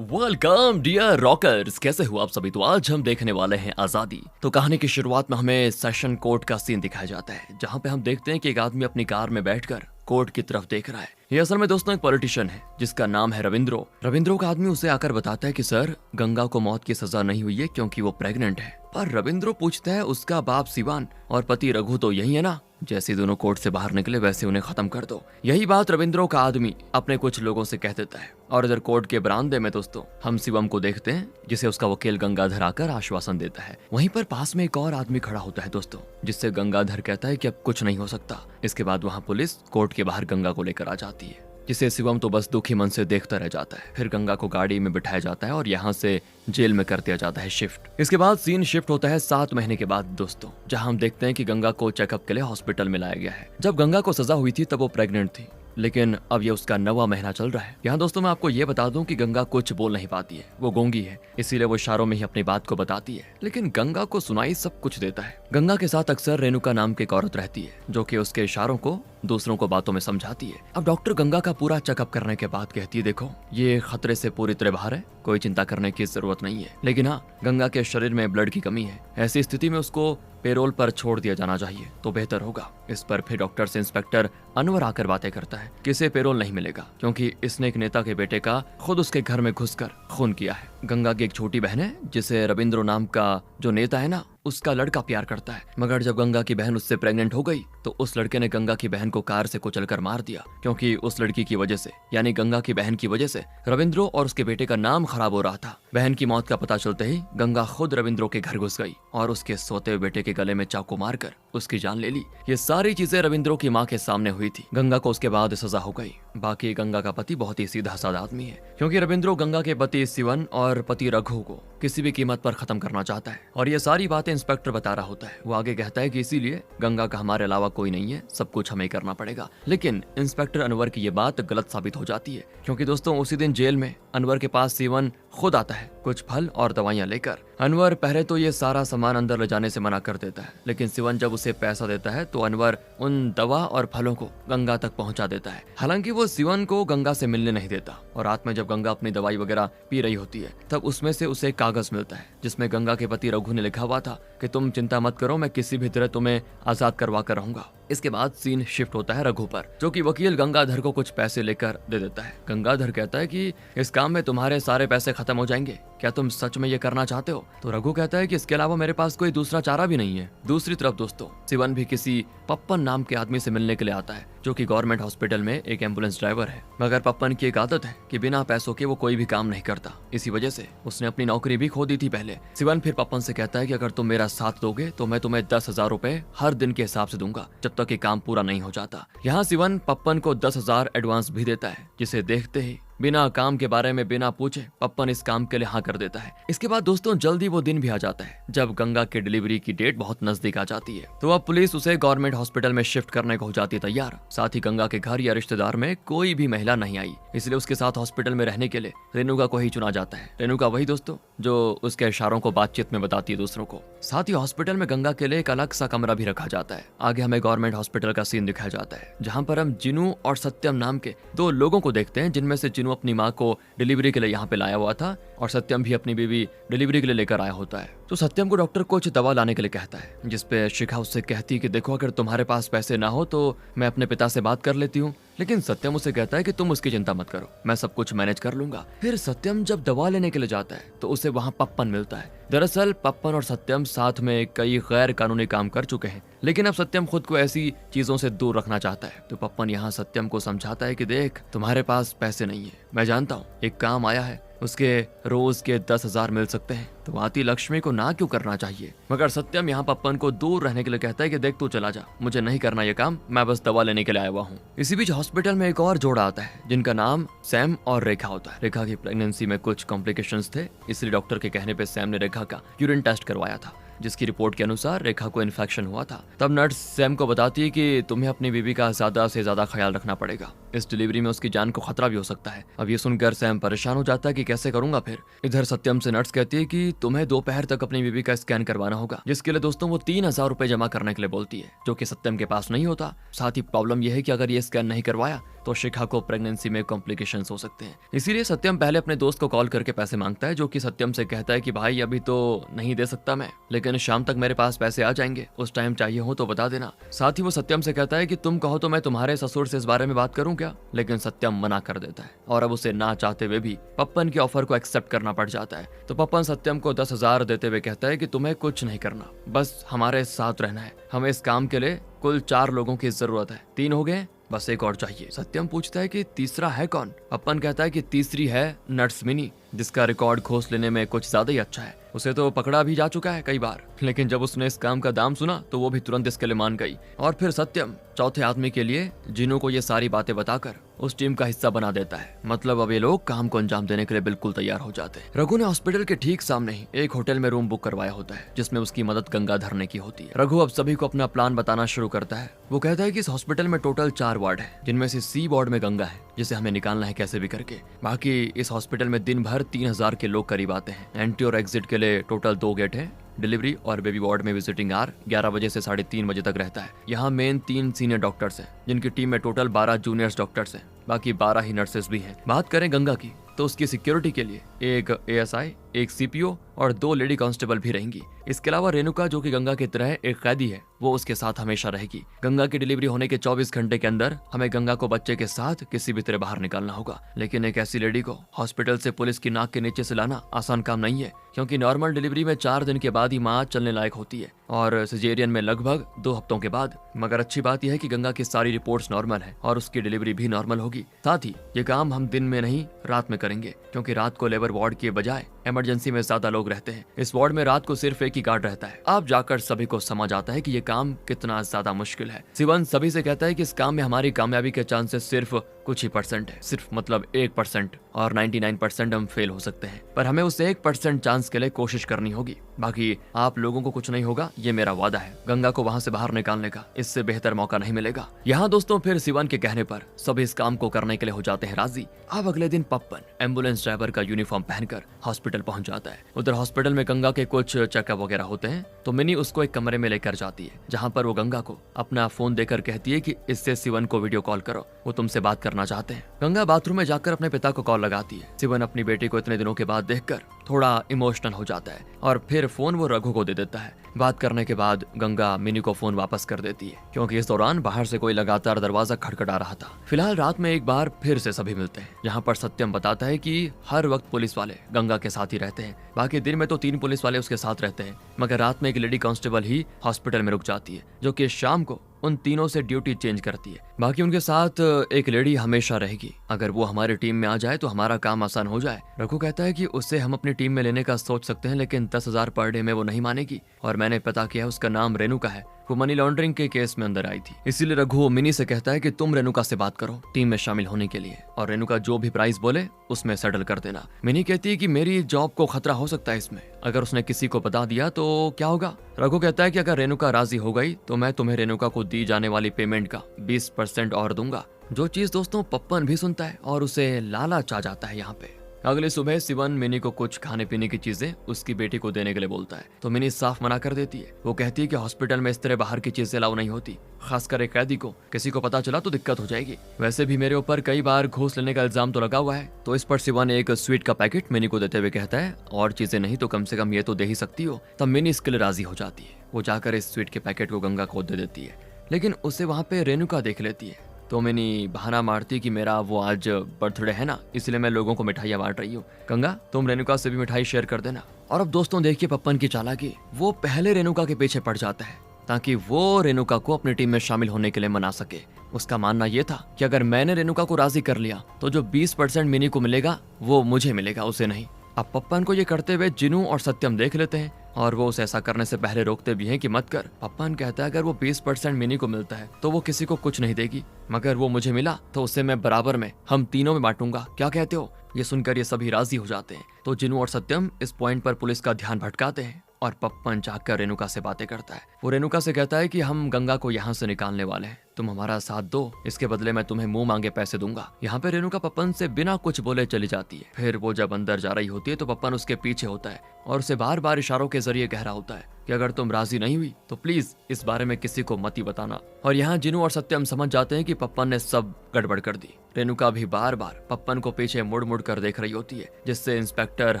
Welcome dear rockers, कैसे हो आप सभी। तो आज हम देखने वाले हैं आजादी। तो कहानी की शुरुआत में हमें सेशन कोर्ट का सीन दिखाया जाता है, जहां पे हम देखते हैं कि एक आदमी अपनी कार में बैठकर कोर्ट की तरफ देख रहा है। ये असल में दोस्तों एक पॉलिटिशियन है जिसका नाम है रविंद्रो। रविंद्रो का आदमी उसे आकर बताता है कि सर, गंगा को मौत की सजा नहीं हुई है क्योंकि वो प्रेग्नेंट है। पर रविंद्रो पूछता है उसका बाप सिवान और पति रघु तो यही है ना। जैसे दोनों कोर्ट से बाहर निकले वैसे उन्हें खत्म कर दो। यही बात रविंद्रो का आदमी अपने कुछ लोगों से कह देता है। और इधर कोर्ट के बरामदे में दोस्तों हम शिवम को देखते हैं, जिसे उसका वकील गंगाधर आकर आश्वासन देता है। वहीं पर पास में एक और आदमी खड़ा होता है दोस्तों, जिससे गंगाधर कहता है कि अब कुछ नहीं हो सकता। इसके बाद वहाँ पुलिस कोर्ट के बाहर गंगा को लेकर आ जाती है, जिसे शिवम तो बस दुखी मन से देखता रह जाता है। फिर गंगा को गाड़ी में बिठाया जाता है और यहाँ से जेल में कर दिया जाता है शिफ्ट। इसके बाद सीन शिफ्ट होता है 7 महीने के बाद दोस्तों, जहाँ हम देखते हैं कि गंगा को चेकअप के लिए हॉस्पिटल में लाया गया है। जब गंगा को सजा हुई थी तब वो प्रेग्नेंट थी, लेकिन अब ये उसका 9वां महीना चल रहा है। यहाँ दोस्तों मैं आपको ये बता दूं कि गंगा कुछ बोल नहीं पाती है, वो गूंगी है, इसीलिए वो इशारों में ही अपनी बात को बताती है। लेकिन गंगा को सुनाई सब कुछ देता है। गंगा के साथ अक्सर रेणुका नाम की एक औरत रहती है, जो कि उसके इशारों को दूसरों को बातों में समझाती है। अब डॉक्टर गंगा का पूरा चेकअप करने के बाद कहती है, देखो ये खतरे से पूरी तरह बाहर है, कोई चिंता करने की जरूरत नहीं है। लेकिन हाँ, गंगा के शरीर में ब्लड की कमी है, ऐसी स्थिति में उसको पेरोल पर छोड़ दिया जाना चाहिए तो बेहतर होगा। इस पर फिर डॉक्टर से इंस्पेक्टर अनवर आकर बातें करता है कि इसे पेरोल नहीं मिलेगा क्योंकि इसने एक नेता के बेटे का खुद उसके घर में घुसकर खून किया है। गंगा की एक छोटी बहन है जिसे रविंद्रो नाम का जो नेता है ना, उसका लड़का प्यार करता है। मगर जब गंगा की बहन उससे प्रेग्नेंट हो गई तो उस लड़के ने गंगा की बहन को कार से कुचलकर मार दिया, क्योंकि उस लड़की की वजह से, यानी गंगा की बहन की वजह से रविंद्रो और उसके बेटे का नाम खराब हो रहा था। बहन की मौत का पता चलते ही गंगा खुद रविंद्रो के घर घुस गई और उसके सोते हुए बेटे के गले में चाकू मारकर उसकी जान ले ली। ये सारी चीजें रविंद्रो की माँ के सामने हुई थी। गंगा को उसके बाद सजा हो गई। बाकी गंगा का पति बहुत ही सीधा साधा आदमी है, क्योंकि रविंद्रो गंगा के पति शिवन और पति रघु को किसी भी कीमत पर खत्म करना चाहता है। और ये सारी बातें इंस्पेक्टर बता रहा होता है। वो आगे कहता है कि इसीलिए गंगा का हमारे अलावा कोई नहीं है, सब कुछ हमें करना पड़ेगा। लेकिन इंस्पेक्टर अनवर की ये बात गलत साबित हो जाती है, क्योंकि दोस्तों उसी दिन जेल में अनवर के पास शिवन खुद आता है कुछ फल और दवाइयां लेकर। अनवर पहले तो ये सारा सामान अंदर ले जाने से मना कर देता है, लेकिन शिवन जब उसे पैसा देता है तो अनवर उन दवा और फलों को गंगा तक पहुंचा देता है। हालांकि वो शिवन को गंगा से मिलने नहीं देता। और रात में जब गंगा अपनी दवाई वगैरह पी रही होती है तब उसमें से उसे एक कागज मिलता है, जिसमें गंगा के पति रघु ने लिखा हुआ था कि तुम चिंता मत करो, मैं किसी भी तरह तुम्हें आजाद करवा कर रहूंगा। इसके बाद सीन शिफ्ट होता है रघु पर, जो कि वकील गंगाधर को कुछ पैसे लेकर दे देता है। गंगाधर कहता है कि इस काम में तुम्हारे सारे पैसे खत्म हो जाएंगे, क्या तुम सच में ये करना चाहते हो? तो रघु कहता है कि इसके अलावा मेरे पास कोई दूसरा चारा भी नहीं है। दूसरी तरफ दोस्तों शिवन भी किसी पप्पन नाम के आदमी से मिलने के लिए आता है, जो कि गवर्नमेंट हॉस्पिटल में एक एम्बुलेंस ड्राइवर है। मगर पप्पन की एक आदत है कि बिना पैसों के वो कोई भी काम नहीं करता। इसी वजह से उसने अपनी नौकरी भी खो दी थी पहले। शिवन फिर पप्पन से कहता है कि अगर तुम मेरा साथ दोगे तो मैं तुम्हें 10,000 रुपए हर दिन के हिसाब से दूंगा, जब तक ये काम पूरा नहीं हो जाता। यहाँ शिवन पप्पन को 10,000 एडवांस भी देता है, जिसे देखते ही बिना काम के बारे में बिना पूछे पप्पन इस काम के लिए हाँ कर देता है। इसके बाद दोस्तों जल्दी वो दिन भी आ जाता है जब गंगा के डिलीवरी की डेट बहुत नजदीक आ जाती है। तो अब पुलिस उसे गवर्नमेंट हॉस्पिटल में शिफ्ट करने को हो जाती है तैयार। साथ ही गंगा के घर या रिश्तेदार में कोई भी महिला नहीं आई, इसलिए उसके साथ हॉस्पिटल में रहने के लिए रेणुका को ही चुना जाता है। रेणुका वही दोस्तों जो उसके इशारों को बातचीत में बताती है दूसरों को। साथ ही हॉस्पिटल में गंगा के लिए एक अलग सा कमरा भी रखा जाता है। आगे हमें गवर्नमेंट हॉस्पिटल का सीन दिखाया जाता है, जहाँ पर हम जिनू और सत्यम नाम के 2 लोगों को देखते हैं, जिनमें से जिनू अपनी माँ को डिलीवरी के लिए यहाँ पे लाया हुआ था और सत्यम भी अपनी बीवी डिलीवरी के लिए लेकर आया होता है। तो सत्यम को डॉक्टर कुछ दवा लाने के लिए कहता है, जिसपे शिखा उससे कहती है कि देखो अगर तुम्हारे पास पैसे ना हो तो मैं अपने पिता से बात कर लेती हूँ। लेकिन सत्यम उसे कहता है कि तुम उसकी चिंता मत करो, मैं सब कुछ मैनेज कर लूंगा। फिर सत्यम जब दवा लेने के लिए जाता है तो उसे वहाँ पप्पन मिलता है। दरअसल पप्पन और सत्यम साथ में कई गैर कानूनी काम कर चुके हैं, लेकिन अब सत्यम खुद को ऐसी चीजों से दूर रखना चाहता है। तो पप्पन यहाँ सत्यम को समझाता है कि देख तुम्हारे पास पैसे नहीं है, मैं जानता हूँ एक काम आया है, उसके रोज के 10,000 मिल सकते हैं, तो आती लक्ष्मी को ना क्यों करना चाहिए। मगर सत्यम यहाँ पप्पन को दूर रहने के लिए कहता है कि देख तू चला जा, मुझे नहीं करना ये काम, मैं बस दवा लेने के लिए आया हुआ हूँ। इसी बीच हॉस्पिटल में एक और जोड़ा आता है जिनका नाम सैम और रेखा होता है। रेखा की प्रेगनेंसी में कुछ कॉम्प्लिकेशंस थे, इसलिए डॉक्टर के कहने पे सैम ने रेखा का यूरिन टेस्ट करवाया था। जिसकी रिपोर्ट के अनुसार रेखा को इन्फेक्शन हुआ था। तब नर्स सैम को बताती है कि तुम्हें अपनी बीवी का ज्यादा से ज्यादा ख्याल रखना पड़ेगा, इस डिलीवरी में उसकी जान को खतरा भी हो सकता है। अब ये सुनकर सैम परेशान हो जाता है कि कैसे करूंगा फिर। इधर सत्यम से नर्स कहती है कि तुम्हें दोपहर तक अपनी बीवी का स्कैन करवाना होगा, जिसके लिए दोस्तों वो 3000 रुपए जमा करने के लिए बोलती है, जो कि सत्यम के पास नहीं होता। साथ ही प्रॉब्लम यह है कि अगर ये स्कैन नहीं करवाया तो शिखा को प्रेगनेंसी में कॉम्प्लिकेशंस हो सकते हैं। इसीलिए सत्यम पहले अपने दोस्त को कॉल करके पैसे मांगता है, जो कि सत्यम से कहता है कि भाई अभी तो नहीं दे सकता मैं, लेकिन शाम तक मेरे पास पैसे आ जाएंगे, उस टाइम चाहिए हो तो बता देना। साथ ही वो सत्यम से कहता है कि तुम कहो तो मैं तुम्हारे ससुर से इस बारे में बात करूं क्या, लेकिन सत्यम मना कर देता है और अब उसे ना चाहते हुए भी पप्पन के ऑफर को एक्सेप्ट करना पड़ जाता है। तो पप्पन सत्यम को 10,000 देते हुए कहता है कि तुम्हें कुछ नहीं करना, बस हमारे साथ रहना है। हमें इस काम के लिए कुल 4 लोगों की जरूरत है, 3 हो गए, बस एक और चाहिए। सत्यम पूछता है कि तीसरा है कौन? पप्पन कहता है कि तीसरी है नर्स मिनी, जिसका रिकॉर्ड खोज लेने में कुछ ज्यादा ही अच्छा है। उसे तो पकड़ा भी जा चुका है कई बार, लेकिन जब उसने इस काम का दाम सुना तो वो भी तुरंत इसके लिए मान गई। और फिर सत्यम चौथे आदमी के लिए जिन्हों को ये सारी बातें बताकर उस टीम का हिस्सा बना देता है। मतलब अब ये लोग काम को अंजाम देने के लिए बिल्कुल तैयार हो जाते हैं। रघु ने हॉस्पिटल के ठीक सामने ही एक होटल में रूम बुक करवाया होता है, जिसमें उसकी मदद गंगा धरने की होती है। रघु अब सभी को अपना प्लान बताना शुरू करता है। वो कहता है कि इस हॉस्पिटल में टोटल 4 वार्ड है, जिनमें से सी वार्ड में गंगा है, जिसे हमें निकालना है कैसे भी करके। बाकी इस हॉस्पिटल में दिन भर 3000 के लोग करीब आते हैं। एंट्री और एग्जिट के लिए टोटल 2 गेट है। डिलीवरी और बेबी वार्ड में विजिटिंग आवर 11 बजे से 3:30 बजे तक रहता है। यहाँ मेन 3 सीनियर डॉक्टर्स हैं, जिनकी टीम में टोटल 12 जूनियर्स डॉक्टर्स हैं, बाकी 12 ही नर्सेस भी हैं। बात करें गंगा की तो उसकी सिक्योरिटी के लिए एक एएसआई, एक सीपीओ और 2 लेडी कांस्टेबल भी रहेंगी। इसके अलावा रेणुका, जो कि गंगा की तरह एक कैदी है, वो उसके साथ हमेशा रहेगी। गंगा की डिलीवरी होने के 24 घंटे के अंदर हमें गंगा को बच्चे के साथ किसी भी तरह बाहर निकालना होगा। लेकिन एक ऐसी लेडी को हॉस्पिटल से पुलिस की नाक के नीचे से लाना आसान काम नहीं है, क्योंकि नॉर्मल डिलीवरी में 4 दिन के बाद ही माँ चलने लायक होती है और सिजेरियन में लगभग 2 हफ्तों के बाद। मगर अच्छी बात यह है कि गंगा की सारी रिपोर्ट्स नॉर्मल है और उसकी डिलीवरी भी नॉर्मल होगी। साथ ही ये काम हम दिन में नहीं रात में करेंगे, क्योंकि रात को लेबर वार्ड के बजाय इमरजेंसी में ज्यादा लोग रहते हैं। इस वार्ड में रात को सिर्फ एक ही गार्ड रहता है। अब जाकर सभी को समझ आता है कि ये काम कितना ज्यादा मुश्किल है। शिवन सभी से कहता है कि इस काम में हमारी कामयाबी के चांसेस सिर्फ कुछ ही % है, सिर्फ मतलब 1%, और 99% हम फेल हो सकते हैं। पर हमें उस 1% चांस के लिए कोशिश करनी होगी। बाकी आप लोगों को कुछ नहीं होगा, ये मेरा वादा है। गंगा को वहाँ से बाहर निकालने का इससे बेहतर मौका नहीं मिलेगा। यहाँ दोस्तों फिर शिवन के कहने पर सभी इस काम को करने के लिए हो जाते हैं राजी। अब अगले दिन पप्पन एम्बुलेंस ड्राइवर का यूनिफॉर्म पहनकर हॉस्पिटल पहुंच जाता है। उधर हॉस्पिटल में गंगा के कुछ चेकअप वगैरह होते हैं, तो मिनी उसको एक कमरे में लेकर जाती है, जहाँ पर वो गंगा को अपना फोन देकर कहती है कि इससे शिवन को वीडियो कॉल करो, वो तुमसे बात करना चाहते हैं। गंगा बाथरूम में जाकर अपने पिता को कॉल लगाती है। शिवन अपनी बेटी को इतने दिनों के बाद देखकर थोड़ा इमोशनल हो जाता है और फिर फोन वो रघु को दे देता है। बात करने के बाद गंगा मिनी को फोन वापस कर देती है, क्योंकि इस दौरान बाहर से कोई लगातार दरवाजा खटखटा रहा था। फिलहाल रात में एक बार फिर से सभी मिलते हैं, जहाँ पर सत्यम बताता है कि हर वक्त पुलिस वाले गंगा के साथ ही रहते हैं। बाकी दिन में तो 3 पुलिस वाले उसके साथ रहते हैं, मगर रात में एक लेडी कांस्टेबल ही हॉस्पिटल में रुक जाती है, जो कि शाम को उन तीनों से ड्यूटी चेंज करती है। बाकी उनके साथ एक लेडी हमेशा रहेगी। अगर वो हमारी टीम में आ जाए तो हमारा काम आसान हो जाए। रघु कहता है कि उससे हम अपनी टीम में लेने का सोच सकते हैं, लेकिन 10,000 पर डे में वो नहीं मानेगी। और मैंने पता किया उसका नाम रेणुका है, वो मनी लॉन्ड्रिंग के केस में अंदर आई थी। इसीलिए रघु मिनी से कहता है कि तुम रेणुका से बात करो टीम में शामिल होने के लिए, और रेणुका जो भी प्राइस बोले उसमें सेटल कर देना। मिनी कहती है कि मेरी जॉब को खतरा हो सकता है इसमें, अगर उसने किसी को बता दिया तो क्या होगा। रघु कहता है कि अगर रेणुका राजी हो गई तो मैं तुम्हें रेणुका को दी जाने वाली पेमेंट का 20% और दूंगा। जो चीज दोस्तों पप्पन भी सुनता है और उसे लालच आ जाता है। यहाँ पे अगले सुबह शिवन मिनी को कुछ खाने पीने की चीजें उसकी बेटी को देने के लिए बोलता है, तो मिनी साफ मना कर देती है। वो कहती है कि हॉस्पिटल में इस तरह बाहर की चीजें अलाउ नहीं होती, खासकर एक कैदी को किसी को पता चला तो दिक्कत हो जाएगी। वैसे भी मेरे ऊपर कई बार घूस लेने का इल्जाम तो लगा हुआ है। तो इस पर शिवन एक स्वीट का पैकेट मिनी को देते हुए कहता है, और चीजें नहीं तो कम से कम ये तो दे ही सकती हो। तब मिनी इसके लिए राजी हो जाती है। वो जाकर इस स्वीट के पैकेट को गंगा को दे देती है, लेकिन उसे वहाँ पे रेणुका देख लेती है। तो मिनी बहाना मारती कि मेरा वो आज बर्थडे है ना, इसलिए मैं लोगों को मिठाइयाँ बांट रही हूँ। गंगा तुम रेणुका से भी मिठाई शेयर कर देना। और अब दोस्तों देखिए पप्पन की चालाकी, वो पहले रेणुका के पीछे पड़ जाता है ताकि वो रेणुका को अपनी टीम में शामिल होने के लिए मना सके। उसका मानना यह था कि अगर मैंने रेणुका को राजी कर लिया तो जो 20% मिनी को मिलेगा वो मुझे मिलेगा, उसे नहीं। अब पप्पन को ये करते हुए जिनू और सत्यम देख लेते हैं और वो उसे ऐसा करने से पहले रोकते भी हैं कि मत कर। पप्पन कहता है अगर वो 20% मिनी को मिलता है तो वो किसी को कुछ नहीं देगी, मगर वो मुझे मिला तो उससे मैं बराबर में हम तीनों में बांटूंगा। क्या कहते हो? ये सुनकर ये सभी राजी हो जाते हैं। तो जिनू और सत्यम इस पॉइंट पर पुलिस का ध्यान भटकाते हैं और पप्पन जाकर रेणुका से बातें करता है। वो रेणुका से कहता है कि हम गंगा को यहाँ से निकालने वाले हैं, तुम हमारा साथ दो, इसके बदले मैं तुम्हें मुंह मांगे पैसे दूंगा। यहाँ पे रेणुका पप्पन से बिना कुछ बोले चली जाती है। फिर वो जब अंदर जा रही होती है तो पप्पन उसके पीछे होता है और उसे बार बार इशारों के जरिए कह रहा होता है कि अगर तुम राजी नहीं हुई तो प्लीज इस बारे में किसी को मत ही बताना। और यहाँ जिनू और सत्यम समझ जाते हैं कि पप्पन ने सब गड़बड़ कर दी। रेणुका भी बार बार पप्पन को पीछे मुड़ मुड़ कर देख रही होती है, जिससे इंस्पेक्टर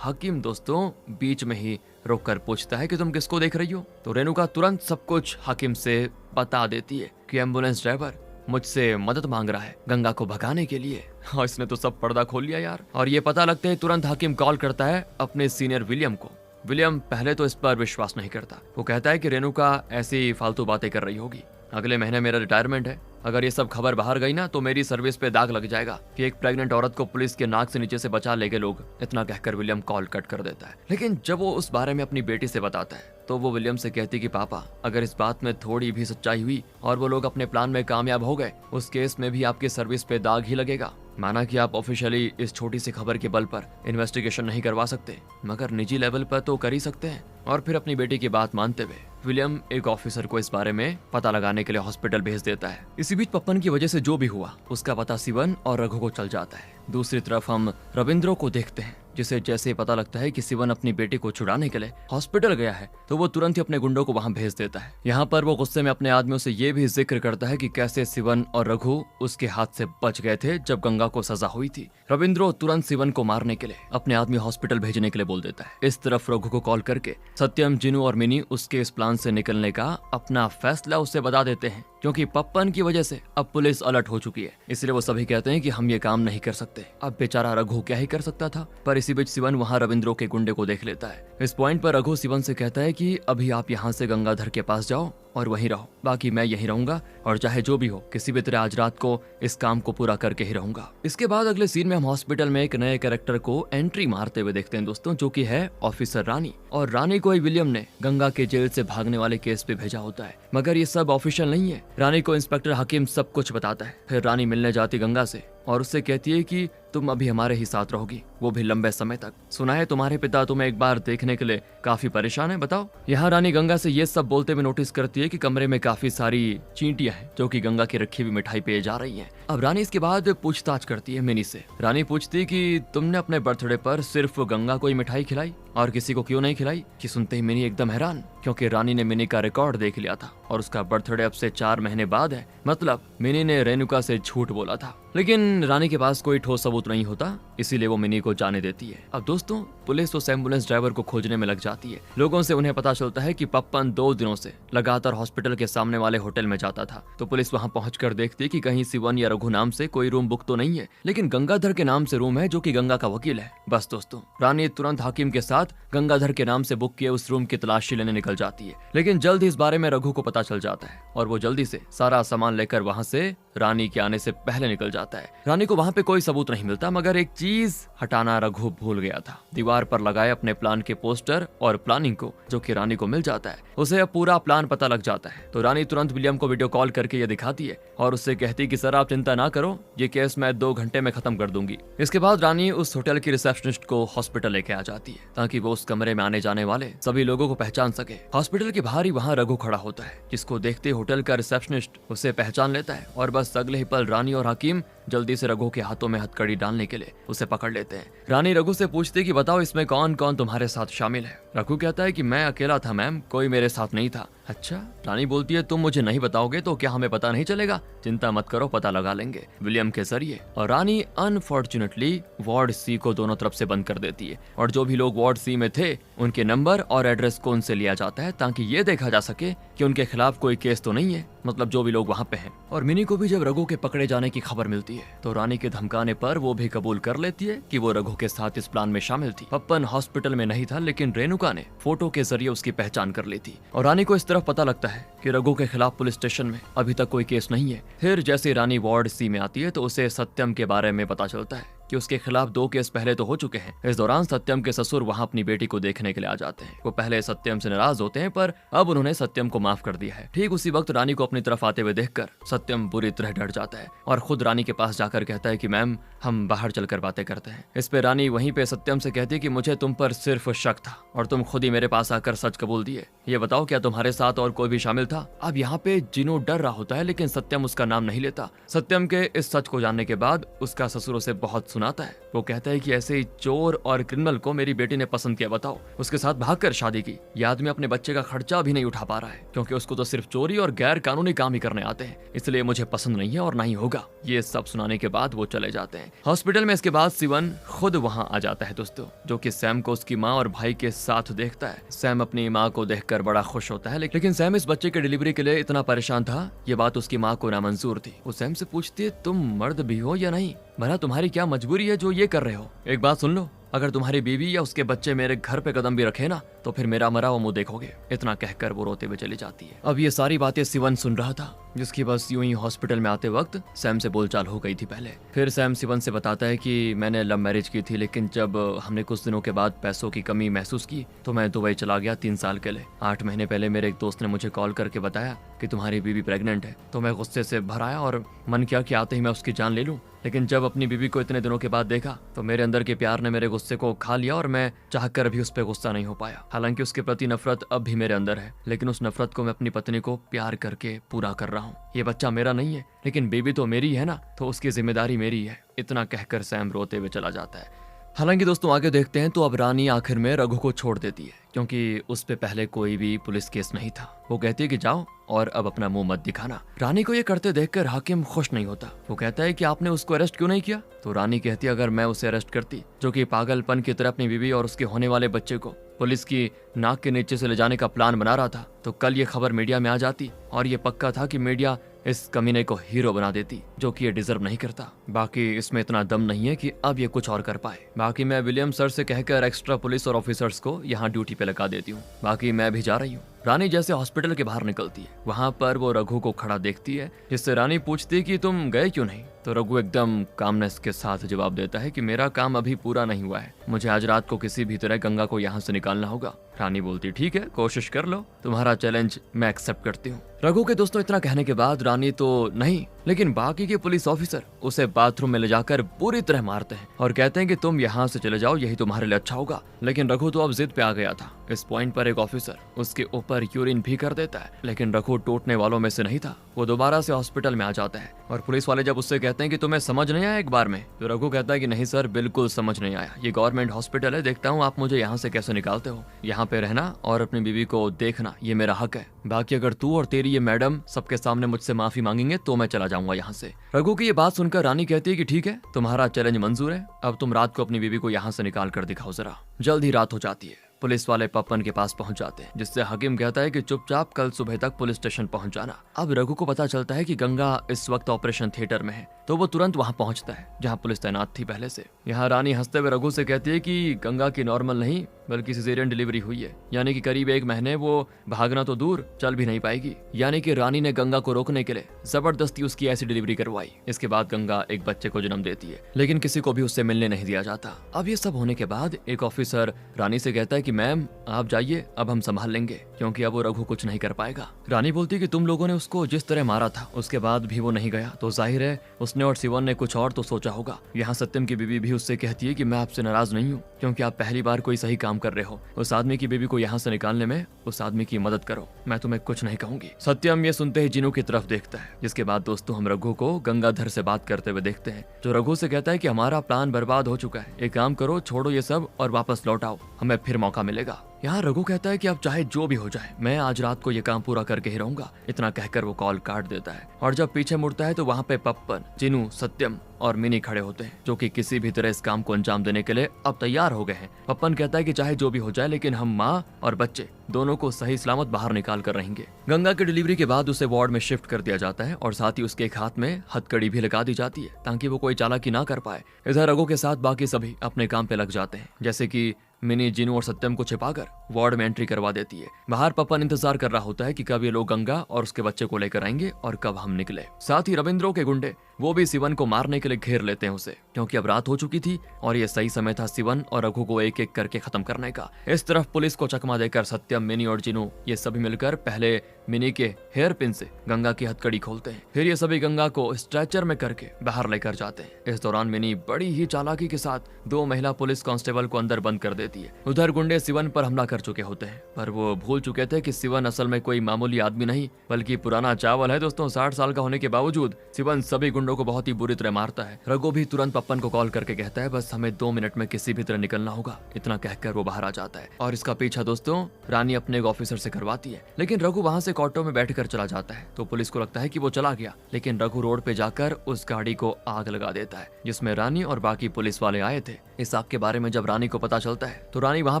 हकीम दोस्तों बीच में ही रोक कर पूछता है कि तुम किसको देख रही हो। तो रेणुका तुरंत सब कुछ हकीम से बता देती है कि एम्बुलेंस ड्राइवर मुझसे मदद मांग रहा है गंगा को भगाने के लिए। और इसने तो सब पर्दा खोल लिया यार। और ये पता लगते ही तुरंत हकीम कॉल करता है अपने सीनियर विलियम को। विलियम पहले तो इस पर विश्वास नहीं करता। वो कहता है कि रेणुका ऐसी फालतू बातें कर रही होगी, अगले महीने मेरा रिटायरमेंट है, अगर ये सब खबर बाहर गई ना तो मेरी सर्विस पे दाग लग जाएगा कि एक प्रेग्नेंट औरत को पुलिस के नाक से नीचे से बचा ले गए लोग। इतना कहकर विलियम कॉल कट कर देता है। लेकिन जब वो उस बारे में अपनी बेटी से बताता है तो वो विलियम से कहती कि पापा, अगर इस बात में थोड़ी भी सच्चाई हुई और वो लोग अपने प्लान में कामयाब हो गए, उस केस में भी आपकी सर्विस पे दाग ही लगेगा। माना कि आप ऑफिशियली इस छोटी सी खबर के बल पर इन्वेस्टिगेशन नहीं करवा सकते, मगर निजी लेवल पर तो कर ही सकते हैं। और फिर अपनी बेटी की बात मानते हुए विलियम एक ऑफिसर को इस बारे में पता लगाने के लिए हॉस्पिटल भेज देता है। इसी बीच पप्पन की वजह से जो भी हुआ उसका पता सिवन और रघु को चल जाता है। दूसरी तरफ हम रविंद्रो को देखते हैं, जिसे जैसे पता लगता है कि सिवन अपनी बेटी को छुड़ाने के लिए हॉस्पिटल गया है तो वो तुरंत ही अपने गुंडों को वहां भेज देता है। यहाँ पर वो गुस्से में अपने आदमियों से ये भी जिक्र करता है कि कैसे सिवन और रघु उसके हाथ से बच गए थे जब गंगा को सजा हुई थी। रविंद्रो तुरंत सिवन को मारने के लिए अपने आदमी हॉस्पिटल भेजने के लिए बोल देता है। इस तरफ रघु को कॉल करके सत्यम, जिनू और मिनी उसके इस प्लान से निकलने का अपना फैसला उसे बता देते हैं, क्योंकि पप्पन की वजह से अब पुलिस अलर्ट हो चुकी है। इसलिए वो सभी कहते हैं कि हम ये काम नहीं कर सकते। अब बेचारा रघु क्या ही कर सकता था। पर इसी बीच सिवन वहाँ रविंद्रो के गुंडे को देख लेता है। इस पॉइंट पर रघु सिवन से कहता है कि अभी आप यहाँ से गंगाधर के पास जाओ और वहीं रहो, बाकी मैं यहीं रहूंगा और चाहे जो भी हो किसी भी तरह आज रात को इस काम को पूरा करके ही रहूंगा। इसके बाद अगले सीन में हम हॉस्पिटल में एक नए कैरेक्टर को एंट्री मारते हुए देखते हैं दोस्तों, जो कि है ऑफिसर रानी। और रानी को ही विलियम ने गंगा के जेल से भागने वाले केस पे भेजा होता है, मगर ये सब ऑफिशियल नहीं है। रानी को इंस्पेक्टर हकीम सब कुछ बताता है। फिर रानी मिलने जाती गंगा से और उससे कहती है कि तुम अभी हमारे ही साथ रहोगी, वो भी लंबे समय तक। सुना है तुम्हारे पिता तुम्हें एक बार देखने के लिए काफी परेशान है, बताओ। यहाँ रानी गंगा से ये सब बोलते हुए नोटिस करती है कि कमरे में काफी सारी चींटियां हैं जो कि गंगा की रखी हुई मिठाई पे जा रही हैं। अब रानी इसके बाद पूछताछ करती है मिनी से। रानी पूछती है कि तुमने अपने बर्थडे पर सिर्फ गंगा को ही मिठाई खिलाई और किसी को क्यों नहीं खिलाई। कि सुनते ही मिनी एकदम हैरान, क्योंकि रानी ने मिनी का रिकॉर्ड देख लिया था और उसका बर्थडे अब से 4 महीने बाद है। मतलब मिनी ने रेणुका से झूठ बोला था। लेकिन रानी के पास कोई ठोस सबूत नहीं होता, इसीलिए वो मिनी को जाने देती है। अब दोस्तों पुलिस उस एम्बुलेंस ड्राइवर को खोजने में लग जाती है। लोगों से उन्हें पता चलता है कि पप्पन 2 दिनों से लगातार हॉस्पिटल के सामने वाले होटल में जाता था। तो पुलिस वहां पहुंचकर देखती है कि कहीं सिवन या रघु नाम से कोई रूम बुक तो नहीं है, लेकिन गंगाधर के नाम से रूम है जो कि गंगा का वकील है। बस दोस्तों रानी तुरंत हाकिम के साथ गंगाधर के नाम से बुक किए उस रूम की तलाशी लेने निकल जाती है। लेकिन जल्द ही इस बारे में रघु को पता चल जाता है और वो जल्दी से सारा सामान लेकर वहां से रानी के आने से पहले निकल जाता है। रानी को वहां पे कोई सबूत नहीं मिलता, मगर एक चीज हटाना रघु भूल गया था। दीवार पर लगाए अपने प्लान के पोस्टर और प्लानिंग को, जो कि रानी को मिल जाता है। उसे अब पूरा प्लान पता लग जाता है। तो रानी तुरंत विलियम को वीडियो कॉल करके ये दिखाती है और उससे कहती कि सर आप चिंता ना करो, ये केस मैं 2 घंटे में खत्म कर दूंगी। इसके बाद रानी उस होटल की रिसेप्शनिस्ट को हॉस्पिटल लेके आ जाती है ताकि वो उस कमरे में आने जाने वाले सभी लोगों को पहचान सके। हॉस्पिटल के बाहर ही वहाँ रघु खड़ा होता है, जिसको देखते होटल का रिसेप्शनिस्ट उसे पहचान लेता है और बस अगले ही पल रानी और हकीम जल्दी से रघु के हाथों में हथकड़ी डालने के लिए उसे पकड़ लेते हैं। रानी रघु से पूछती कि बताओ इसमें कौन कौन तुम्हारे साथ शामिल है। रघु कहता है कि मैं अकेला था मैम, कोई मेरे साथ नहीं था। अच्छा, रानी बोलती है तुम मुझे नहीं बताओगे तो क्या हमें पता नहीं चलेगा? चिंता मत करो, पता लगा लेंगे विलियम के जरिए। और रानी अनफॉर्चुनेटली वार्ड सी को दोनों तरफ से बंद कर देती है और जो भी लोग वार्ड सी में थे उनके नंबर और एड्रेस को उनसे लिया जाता है ताकि ये देखा जा सके कि उनके खिलाफ कोई केस तो नहीं है, मतलब जो भी लोग वहाँ पे हैं। और मिनी को भी जब रघु के पकड़े जाने की खबर मिलती है तो रानी के धमकाने पर वो भी कबूल कर लेती है कि वो रघु के साथ इस प्लान में शामिल थी। पप्पन हॉस्पिटल में नहीं था, लेकिन रेणुका ने फोटो के जरिए उसकी पहचान कर ली थी। और रानी को इस तरफ पता लगता है कि रघु के खिलाफ पुलिस स्टेशन में अभी तक कोई केस नहीं है। फिर जैसे रानी वार्ड सी में आती है तो उसे सत्यम के बारे में पता चलता है कि उसके खिलाफ 2 केस पहले तो हो चुके हैं। इस दौरान सत्यम के ससुर वहाँ अपनी बेटी को देखने के लिए आ जाते हैं। वो पहले सत्यम से नाराज होते हैं, पर अब उन्होंने सत्यम को माफ कर दिया है। ठीक उसी वक्त रानी को अपनी तरफ आते हुए देखकर सत्यम बुरी तरह डर जाता है और खुद रानी के पास जाकर कहता है कि मैम, हम बाहर चलकर बातें करते हैं। इस पे रानी वहीं पे सत्यम से कहती है कि मुझे तुम पर सिर्फ शक था और तुम खुद ही मेरे पास आकर सच कबूल दिए। ये बताओ, क्या तुम्हारे साथ और कोई भी शामिल था? अब यहाँ पे जिनू डर रहा होता है, लेकिन सत्यम उसका नाम नहीं लेता। सत्यम के इस सच को जानने के बाद उसका ससुर उसे बहुत सुनाता है। वो कहता है कि ऐसे ही चोर और क्रिमिनल को मेरी बेटी ने पसंद किया, बताओ, उसके साथ भागकर शादी की। ये आदमी अपने बच्चे का खर्चा भी नहीं उठा पा रहा है, क्योंकि उसको तो सिर्फ चोरी और गैर कानूनी काम ही करने आते हैं, इसलिए मुझे पसंद नहीं है और ना ही होगा। ये सब सुनाने के बाद वो चले जाते हैं हॉस्पिटल में। इसके बाद सिवन खुद वहाँ आ जाता है दोस्तों, जो कि सैम को उसकी माँ और भाई के साथ देखता है। सैम अपनी माँ को देखकर बड़ा खुश होता है, लेकिन सैम इस बच्चे के डिलीवरी के लिए इतना परेशान था, ये बात उसकी माँ को नामंजूर थी। वो सैम से पूछती है, तुम मर्द भी हो या नहीं? भला तुम्हारी क्या मजबूरी है जो ये कर रहे हो? एक बात सुन लो, अगर तुम्हारी बीवी या उसके बच्चे मेरे घर पे कदम भी रखे ना, तो फिर मेरा मरा हुआ मुंह देखोगे। इतना कहकर वो रोते हुए चली जाती है। अब ये सारी बातें सिवन सुन रहा था, जिसकी बस यूं ही हॉस्पिटल में आते वक्त सैम से बोलचाल हो गई थी पहले। फिर सैम सिवन से बताता है कि मैंने लव मैरिज की थी, लेकिन जब हमने कुछ दिनों के बाद पैसों की कमी महसूस की तो मैं दुबई चला गया 3 साल के लिए। 8 महीने पहले मेरे एक दोस्त ने मुझे कॉल करके बताया कि तुम्हारी बीवी प्रेग्नेंट है, तो मैं गुस्से से भर आया और मन किया कि आते ही मैं उसकी जान ले लूं। लेकिन जब अपनी बीवी को इतने दिनों के बाद देखा तो मेरे अंदर के प्यार ने मेरे गुस्से को खा लिया और मैं चाहकर भी उस पर गुस्सा नहीं हो पाया। हालांकि उसके प्रति नफरत अब भी मेरे अंदर है, लेकिन उस नफरत को मैं अपनी पत्नी को प्यार करके पूरा कर रहा हूँ। ये बच्चा मेरा नहीं है, लेकिन बेबी तो मेरी है ना, तो उसकी जिम्मेदारी मेरी है। इतना कहकर सैम रोते हुए चला जाता है। हालांकि दोस्तों आगे देखते हैं तो अब रानी आखिर में रघु को छोड़ देती है, क्योंकि उस पे पहले कोई भी पुलिस केस नहीं था। वो कहती है कि जाओ और अब अपना मुंह मत दिखाना। रानी को ये करते देखकर हाकिम खुश नहीं होता। वो कहता है कि आपने उसको अरेस्ट क्यों नहीं किया? तो रानी कहती है, अगर मैं उसे अरेस्ट करती, जो कि पागलपन की तरह अपनी बीवी और उसके होने वाले बच्चे को पुलिस की नाक के नीचे से ले जाने का प्लान बना रहा था, तो कल ये खबर मीडिया में आ जाती और ये पक्का था कि मीडिया इस कमीने को हीरो बना देती, जो कि ये डिजर्व नहीं करता। बाकी इसमें इतना दम नहीं है कि अब ये कुछ और कर पाए। बाकी मैं विलियम सर से कहकर एक्स्ट्रा पुलिस और ऑफिसर्स को यहाँ ड्यूटी पे लगा देती हूँ। बाकी मैं भी जा रही हूँ। रानी जैसे हॉस्पिटल के बाहर निकलती है, वहाँ पर वो रघु को खड़ा देखती है, जिससे रानी पूछती है कि तुम गए क्यों नहीं? तो रघु एकदम कामनेस के साथ जवाब देता है कि मेरा काम अभी पूरा नहीं हुआ है, मुझे आज रात को किसी भी तरह गंगा को यहाँ से निकालना होगा। रानी बोलती, ठीक है, कोशिश कर लो, तुम्हारा चैलेंज मैं एक्सेप्ट करती हूँ। रघु के दोस्तों इतना कहने के बाद रानी तो नहीं, लेकिन बाकी के पुलिस ऑफिसर उसे बाथरूम में ले जाकर बुरी तरह मारते हैं और कहते हैं कि तुम यहाँ से चले जाओ, यही तुम्हारे लिए अच्छा होगा। लेकिन रघु तो अब जिद पे आ गया था। इस पॉइंट पर एक ऑफिसर उसके ऊपर यूरिन भी कर देता है, लेकिन रघु टूटने वालों में से नहीं था। वो दोबारा से हॉस्पिटल में आ जाता है और पुलिस वाले जब उससे कहते हैं कि तुम्हें समझ नहीं आया एक बार में, तो रघु कहता है कि नहीं सर, बिल्कुल समझ नहीं आया। ये गवर्नमेंट हॉस्पिटल है, देखता हूँ आप मुझे यहाँ से कैसे निकालते हो। यहाँ पे रहना और अपनी बीवी को देखना ये मेरा हक है। बाकी अगर तू और तेरी ये मैडम सबके सामने मुझसे माफी मांगेंगे तो मैं चला जाऊंगा यहाँ से। रघु की ये बात सुनकर रानी कहती है कि ठीक है, तुम्हारा चैलेंज मंजूर है, अब तुम रात को अपनी बीवी को यहाँ से निकाल कर दिखाओ जरा। जल्द ही रात हो जाती है। पुलिस वाले पप्पन के पास पहुंच जाते हैं, जिससे हकीम कहता है कि चुपचाप कल सुबह तक पुलिस स्टेशन पहुंच जाना। अब रघु को पता चलता है कि गंगा इस वक्त ऑपरेशन थिएटर में है, तो वो तुरंत वहां पहुंचता है जहां पुलिस तैनात थी पहले से। यहाँ रानी हंसते हुए रघु से कहती है कि गंगा की नॉर्मल नहीं बल्कि सिजेरियन डिलीवरी हुई है, यानी कि करीब 1 महीने वो भागना तो दूर चल भी नहीं पाएगी। यानी कि रानी ने गंगा को रोकने के लिए जबरदस्ती उसकी ऐसी डिलीवरी करवाई। इसके बाद गंगा एक बच्चे को जन्म देती है, लेकिन किसी को भी उससे मिलने नहीं दिया जाता। अब ये सब होने के बाद एक ऑफिसर रानी से कहता है कि मैम आप जाइए, अब हम संभाल लेंगे, क्योंकि अब वो रघु कुछ नहीं कर पाएगा। रानी बोलती है कि तुम लोगों ने उसको जिस तरह मारा था उसके बाद भी वो नहीं गया, तो जाहिर है उसने और सिवन ने कुछ और तो सोचा होगा। यहाँ सत्यम की बीवी भी उससे कहती है कि मैं आपसे नाराज नहीं हूँ, क्योंकि आप पहली बार कोई सही काम कर रहे हो। उस आदमी की बीवी को यहाँ से निकालने में उस आदमी की मदद करो, मैं तुम्हें कुछ नहीं कहूंगी। सत्यम ये सुनते ही जिनू की तरफ देखता है, जिसके बाद दोस्तों हम रघु को गंगाधर से बात करते हुए देखते हैं, जो रघु से कहता है कि हमारा प्लान बर्बाद हो चुका है, एक काम करो, छोड़ो ये सब और वापस लौट आओ, हमें फिर मौका मिलेगा। यहाँ रघु कहता है कि अब चाहे जो भी हो जाए, मैं आज रात को ये काम पूरा करके ही रहूंगा। इतना कहकर वो कॉल काट देता है और जब पीछे मुड़ता है तो वहाँ पे पप्पन, जिनू, सत्यम और मिनी खड़े होते हैं, जो कि किसी भी तरह इस काम को अंजाम देने के लिए अब तैयार हो गए हैं। पप्पन कहता है कि चाहे जो भी हो जाए, लेकिन हम माँ और बच्चे दोनों को सही सलामत बाहर निकाल कर रहेंगे। गंगा की डिलीवरी के बाद उसे वार्ड में शिफ्ट कर दिया जाता है और साथ ही उसके एक हाथ में हथकड़ी भी लगा दी जाती है, ताकि वो कोई चालाकी ना कर पाए। इधर रघु के साथ बाकी सभी अपने काम पे लग जाते हैं, जैसे कि मिनी जीनू और सत्यम को छिपाकर वार्ड में एंट्री करवा देती है। बाहर पपन इंतजार कर रहा होता है कि कब ये लोग गंगा और उसके बच्चे को लेकर आएंगे और कब हम निकले। साथ ही रविंद्रो के गुंडे वो भी शिवन को मारने के लिए घेर लेते हैं उसे, क्योंकि अब रात हो चुकी थी और ये सही समय था शिवन और रघु को एक एक करके खत्म करने का। इस तरफ पुलिस को चकमा देकर सत्यम, मिनी और जीनू ये सभी मिलकर पहले मिनी के हेयर पिन से गंगा की हथकड़ी खोलते हैं। फिर ये सभी गंगा को स्ट्रेचर में करके बाहर लेकर जाते हैं। इस दौरान मिनी बड़ी ही चालाकी के साथ 2 महिला पुलिस कांस्टेबल को अंदर बंद कर देती है। उधर गुंडे शिवन पर हमला कर चुके होते हैं, पर वो भूल चुके थे कि शिवन असल में कोई मामूली आदमी नहीं बल्कि पुराना चावल है। दोस्तों 60 साल का होने के बावजूद शिवन सभी गुंडों को बहुत ही बुरी तरह मारता है। रघु भी तुरंत पप्पन को कॉल करके कहता है बस हमें 2 मिनट में किसी भी तरह निकलना होगा। इतना कहकर वो बाहर आ जाता है और इसका पीछा दोस्तों रानी अपने ऑफिसर से करवाती है, लेकिन रघु वहां से ऑटो में बैठकर चला जाता है। तो पुलिस को लगता है कि वो चला गया, लेकिन रघु रोड पे जाकर उस गाड़ी को आग लगा देता है जिसमें रानी और बाकी पुलिस वाले आए थे। इस आग के बारे में जब रानी को पता चलता है तो रानी वहां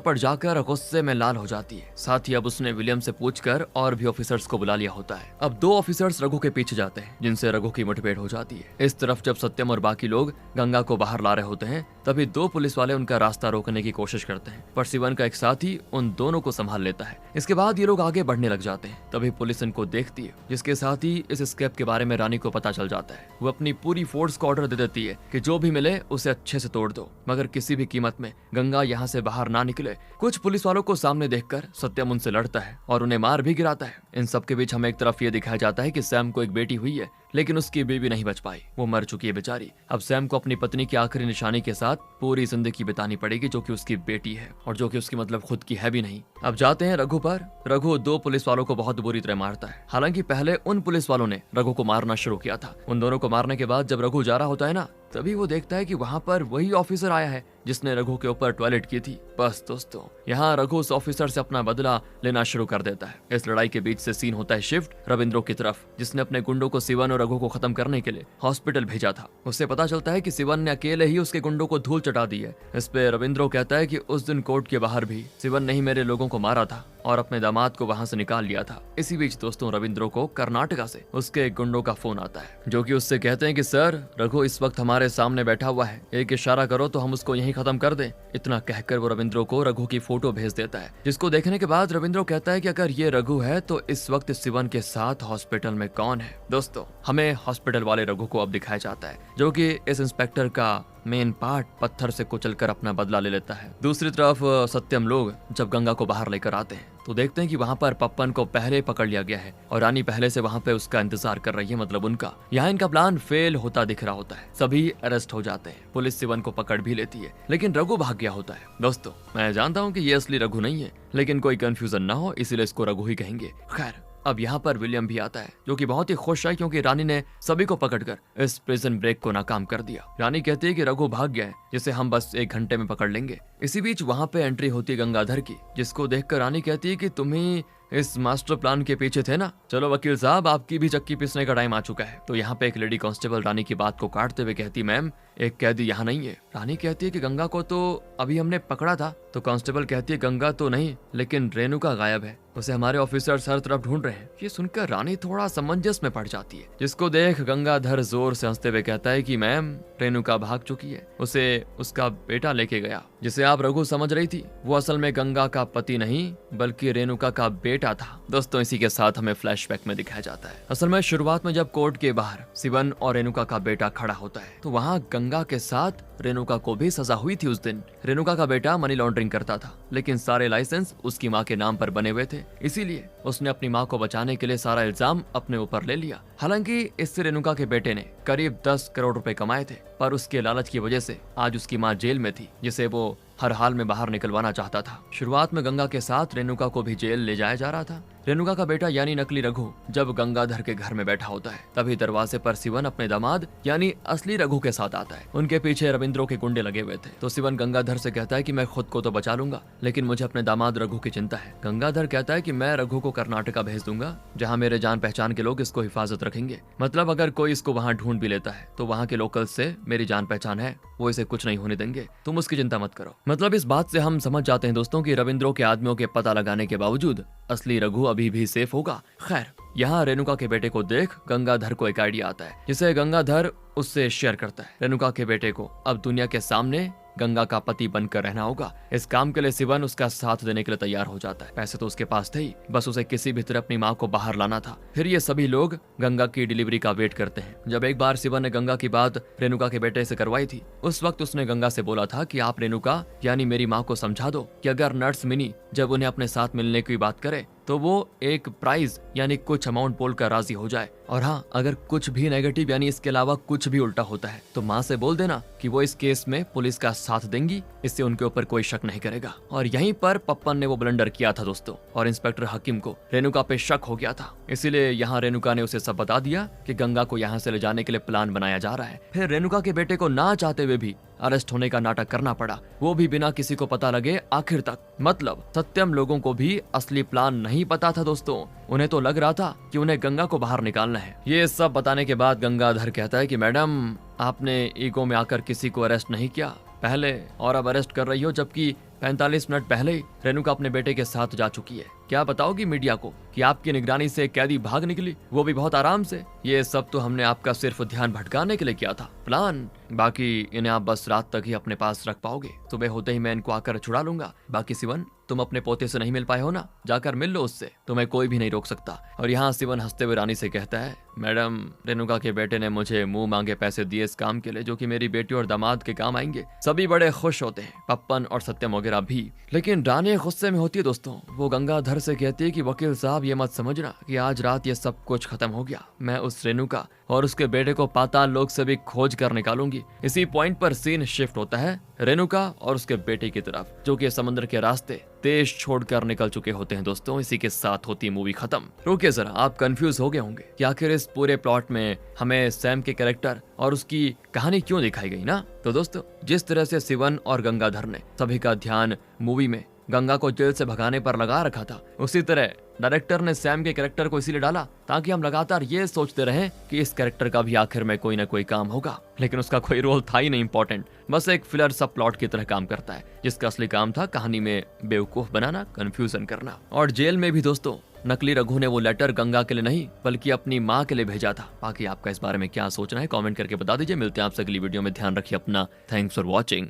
पर जाकर गुस्से में लाल हो जाती है। साथ ही अब उसने विलियम से पूछकर और भी ऑफिसर्स को बुला लिया होता है। अब 2 ऑफिसर्स रघु के पीछे जाते हैं जिनसे रघु की मुठभेड़ हो जाती है। इस तरफ जब सत्यम और बाकी लोग गंगा को बाहर ला रहे होते हैं तभी 2 पुलिस वाले उनका रास्ता रोकने की कोशिश करते हैं, पर शिवन का एक साथी उन दोनों को संभाल लेता है। इसके बाद ये लोग आगे बढ़ने लग जाते हैं। तभी पुलिस इनको देखती है, जिसके साथ ही इस स्केप के बारे में रानी को पता चल जाता है। वो अपनी पूरी फोर्स को ऑर्डर दे देती है कि जो भी मिले उसे अच्छे से तोड़ दो, मगर किसी भी कीमत में गंगा यहाँ से बाहर ना निकले। कुछ पुलिस वालों को सामने देखकर सत्यम उनसे लड़ता है और उन्हें मार भी गिराता है। इन सब के बीच हमें एक तरफ ये दिखाया जाता है कि सैम को एक बेटी हुई है, लेकिन उसकी बीवी नहीं बच पाई, वो मर चुकी है बेचारी। अब सैम को अपनी पत्नी की आखिरी निशानी के साथ पूरी जिंदगी बितानी पड़ेगी, जो कि उसकी बेटी है और जो कि उसकी मतलब खुद की है भी नहीं। अब जाते हैं रघु पर। रघु 2 पुलिस वालों को बहुत बुरी तरह मारता है। हालांकि पहले उन पुलिस वालों ने रघु को मारना शुरू किया था। उन दोनों को मारने के बाद जब रघु जा रहा होता है ना, तभी वो देखता है कि वहाँ पर वही ऑफिसर आया है जिसने रघु के ऊपर टॉयलेट की थी। बस दोस्तों यहाँ रघु उस ऑफिसर से अपना बदला लेना शुरू कर देता है। इस लड़ाई के बीच से सीन होता है शिफ्ट रविंद्रो की तरफ, जिसने अपने गुंडों को शिवन और रघु को खत्म करने के लिए हॉस्पिटल भेजा था। उससे पता चलता है कि शिवन ने अकेले ही उसके गुंडों को धूल चटा दी है। इस पे रविंद्रो कहता है कि उस दिन कोर्ट के बाहर भी शिवन ने ही मेरे लोगों को मारा था और अपने दामाद को वहां से निकाल लिया था। इसी बीच दोस्तों रविंद्रो को कर्नाटका से उसके गुंडों का फोन आता है, जो कि उससे कहते हैं कि सर रघु इस वक्त हमारे सामने बैठा हुआ है, एक इशारा करो तो हम उसको यहीं खत्म कर दें। इतना कहकर वो रविंद्रो को रघु की फोटो भेज देता है, जिसको देखने के बाद रविंद्रो कहता है कि अगर ये रघु है तो इस वक्त शिवन के साथ हॉस्पिटल में कौन है। दोस्तों हमें हॉस्पिटल वाले रघु को अब दिखाया जाता है, जो कि इस इंस्पेक्टर का मेन पार्ट पत्थर से कुचलकर अपना बदला ले लेता है। दूसरी तरफ सत्यम लोग जब गंगा को बाहर लेकर आते हैं तो देखते हैं कि वहाँ पर पप्पन को पहले पकड़ लिया गया है और रानी पहले से वहाँ पे उसका इंतजार कर रही है, मतलब उनका। यहाँ इनका प्लान फेल होता दिख रहा होता है। सभी अरेस्ट हो जाते हैं। पुलिस शिवन को पकड़ भी लेती है, लेकिन रघु भाग गया होता है। दोस्तों मैं जानता हूँ कि ये असली रघु नहीं है, लेकिन कोई कंफ्यूजन ना हो इसीलिए इसको रघु ही कहेंगे। खैर अब यहाँ पर विलियम भी आता है, जो कि बहुत ही खुश है क्योंकि रानी ने सभी को पकड़कर इस प्रिजन ब्रेक को नाकाम कर दिया। रानी कहती है कि रघु भाग गया है, जिसे हम बस 1 घंटे में पकड़ लेंगे। इसी बीच वहाँ पे एंट्री होती है गंगाधर की, जिसको देखकर रानी कहती है कि तुम ही इस मास्टर प्लान के पीछे थे ना। चलो वकील साहब आपकी भी चक्की पीसने का टाइम आ चुका है। तो यहाँ पे एक लेडी कांस्टेबल रानी की बात को काटते हुए कहती, मैम एक कैदी यहाँ नहीं है। रानी कहती है कि गंगा को तो अभी हमने पकड़ा था। तो कांस्टेबल कहती है गंगा तो नहीं, लेकिन रेणुका गायब है, उसे हमारे ऑफिसर्स हर तरफ ढूंढ रहे हैं। ये सुनकर रानी थोड़ा समंजस में पड़ जाती है, जिसको देख गंगाधर जोर से हंसते हुए कहता है कि मैम रेणुका भाग चुकी है, उसे उसका बेटा लेके गया। जिसे आप रघु समझ रही थी वो असल में गंगा का पति नहीं बल्कि रेणुका का बेटा था। दोस्तों इसी के साथ हमें फ्लैशबैक में दिखाया जाता है। असल में शुरुआत में जब कोर्ट के बाहर शिवन और रेणुका का बेटा खड़ा होता है तो वहाँ गंगा के साथ रेणुका को भी सजा हुई थी। उस दिन रेणुका का बेटा मनी लॉन्ड्रिंग करता था, लेकिन सारे लाइसेंस उसकी माँ के नाम पर बने हुए थे, इसीलिए उसने अपनी माँ को बचाने के लिए सारा इल्जाम अपने ऊपर ले लिया। हालांकि इससे रेणुका के बेटे ने करीब 10 करोड़ रुपए कमाए थे, पर उसके लालच की वजह से आज उसकी माँ जेल में थी, जिसे वो हर हाल में बाहर निकलवाना चाहता था। शुरुआत में गंगा के साथ रेणुका को भी जेल ले जाया जा रहा था। रेणुका का बेटा यानी नकली रघु जब गंगाधर के घर में बैठा होता है तभी दरवाजे पर शिवन अपने दामाद यानी असली रघु के साथ आता है। उनके पीछे रविंद्रो के गुंडे लगे हुए थे। तो शिवन गंगाधर से कहता है कि मैं खुद को तो बचा लूंगा, लेकिन मुझे अपने दामाद रघु की चिंता है। गंगाधर कहता है कि मैं रघु को कर्नाटका भेज दूंगा, जहाँ मेरे जान पहचान के लोग इसको हिफाजत रखेंगे। मतलब अगर कोई इसको वहाँ ढूंढ भी लेता है तो वहाँ के लोकल से मेरी जान पहचान है, वो इसे कुछ नहीं होने देंगे, तुम उसकी चिंता मत करो। मतलब इस बात से हम समझ जाते हैं दोस्तों कि रविंद्रो के आदमियों के पता लगाने के बावजूद असली रघु अभी भी सेफ होगा। खैर यहाँ रेणुका के बेटे को देख गंगाधर को एक आइडिया आता है, जिसे गंगाधर उससे शेयर करता है। रेणुका के बेटे को अब दुनिया के सामने गंगा का पति बनकर रहना होगा। इस काम के लिए शिवन उसका साथ देने के लिए तैयार हो जाता है। पैसे तो उसके पास थे ही, बस उसे किसी भी तरह अपनी माँ को बाहर लाना था। फिर ये सभी लोग गंगा की डिलीवरी का वेट करते हैं। जब एक बार शिवन ने गंगा की बात रेणुका के बेटे से करवाई थी, उस वक्त उसने गंगा से बोला था कि आप रेणुका यानी मेरी माँ को समझा दो कि अगर नर्स मिनी जब उन्हें अपने साथ मिलने की बात करे तो वो एक प्राइज यानी कुछ अमाउंट बोलकर राजी हो जाए। और हाँ, अगर कुछ भी नेगेटिव यानी इसके अलावा कुछ भी उल्टा होता है तो माँ से बोल देना कि वो इस केस में पुलिस का साथ देंगी, इससे उनके ऊपर कोई शक नहीं करेगा। और यहीं पर पप्पन ने वो ब्लंडर किया था दोस्तों, और इंस्पेक्टर हकीम को रेणुका पे शक हो गया था। इसीलिए यहाँ रेणुका ने उसे सब बता दिया कि गंगा को यहाँ से ले जाने के लिए प्लान बनाया जा रहा है। फिर रेणुका के बेटे को ना चाहते हुए भी अरेस्ट होने का नाटक करना पड़ा, वो भी बिना किसी को पता लगे आखिर तक। मतलब सत्यम लोगों को भी असली प्लान नहीं पता था दोस्तों। उन्हें तो लग रहा था कि उन्हें गंगा को बाहर निकालना है। ये सब बताने के बाद गंगाधर कहता है कि मैडम, आपने ईगो में आकर किसी को अरेस्ट नहीं किया पहले, और अब अरेस्ट कर रही हो, जबकि 45 मिनट पहले ही रेणुका अपने बेटे के साथ जा चुकी है। क्या बताओगी मीडिया को कि आपकी निगरानी से कैदी भाग निकली, वो भी बहुत आराम से? ये सब तो हमने आपका सिर्फ ध्यान भटकाने के लिए किया था प्लान। बाकी इन्हें आप बस रात तक ही अपने पास रख पाओगे, सुबह होते ही मैं इनको आकर छुड़ा लूंगा। बाकी शिवन, तुम अपने पोते से नहीं मिल पाए हो ना, जाकर मिल लो उससे, तुम्हें कोई भी नहीं रोक सकता। और यहाँ शिवन हंसते हुए रानी से कहता है, मैडम, रेणुका के बेटे ने मुझे मुंह मांगे पैसे दिए इस काम के लिए, जो कि मेरी बेटी और दामाद के काम आएंगे। सभी बड़े खुश होते हैं, पप्पन और सत्यम वगैरह भी। लेकिन रानी गुस्से में होती है दोस्तों। वो गंगाधर से कहती है कि वकील साहब, ये मत समझना कि आज रात ये सब कुछ खत्म हो गया। मैं उस रेणुका और उसके बेटे को पाताल लोक से भी खोज कर निकालूंगी। इसी पॉइंट पर सीन शिफ्ट होता है रेणुका और उसके बेटे की तरफ, जो कि समुद्र के रास्ते देश छोड़कर निकल चुके होते हैं दोस्तों। इसी के साथ होती है मूवी खत्म। रुकिए जरा, आप कंफ्यूज हो गए होंगे कि आखिर इस पूरे प्लॉट में हमें सैम के कैरेक्टर और उसकी कहानी क्यों दिखाई गई ना। तो दोस्तों, जिस तरह से शिवन और गंगाधर ने सभी का ध्यान मूवी में गंगा को जेल से भगाने पर लगा रखा था, उसी तरह डायरेक्टर ने सैम के कैरेक्टर को इसीलिए डाला ताकि हम लगातार ये सोचते रहें कि इस कैरेक्टर का भी आखिर में कोई ना कोई काम होगा। लेकिन उसका कोई रोल था ही नहीं इंपॉर्टेंट, बस एक फिलर सब प्लॉट की तरह काम करता है, जिसका असली काम था कहानी में बेवकूफ बनाना, कंफ्यूजन करना। और जेल में भी दोस्तों नकली रघु ने वो लेटर गंगा के लिए नहीं बल्कि अपनी माँ के लिए भेजा था। बाकी आपका इस बारे में क्या सोचना है कमेंट करके बता दीजिए। मिलते हैं आपसे अगली वीडियो में। ध्यान रखिए अपना। Thanks for watching.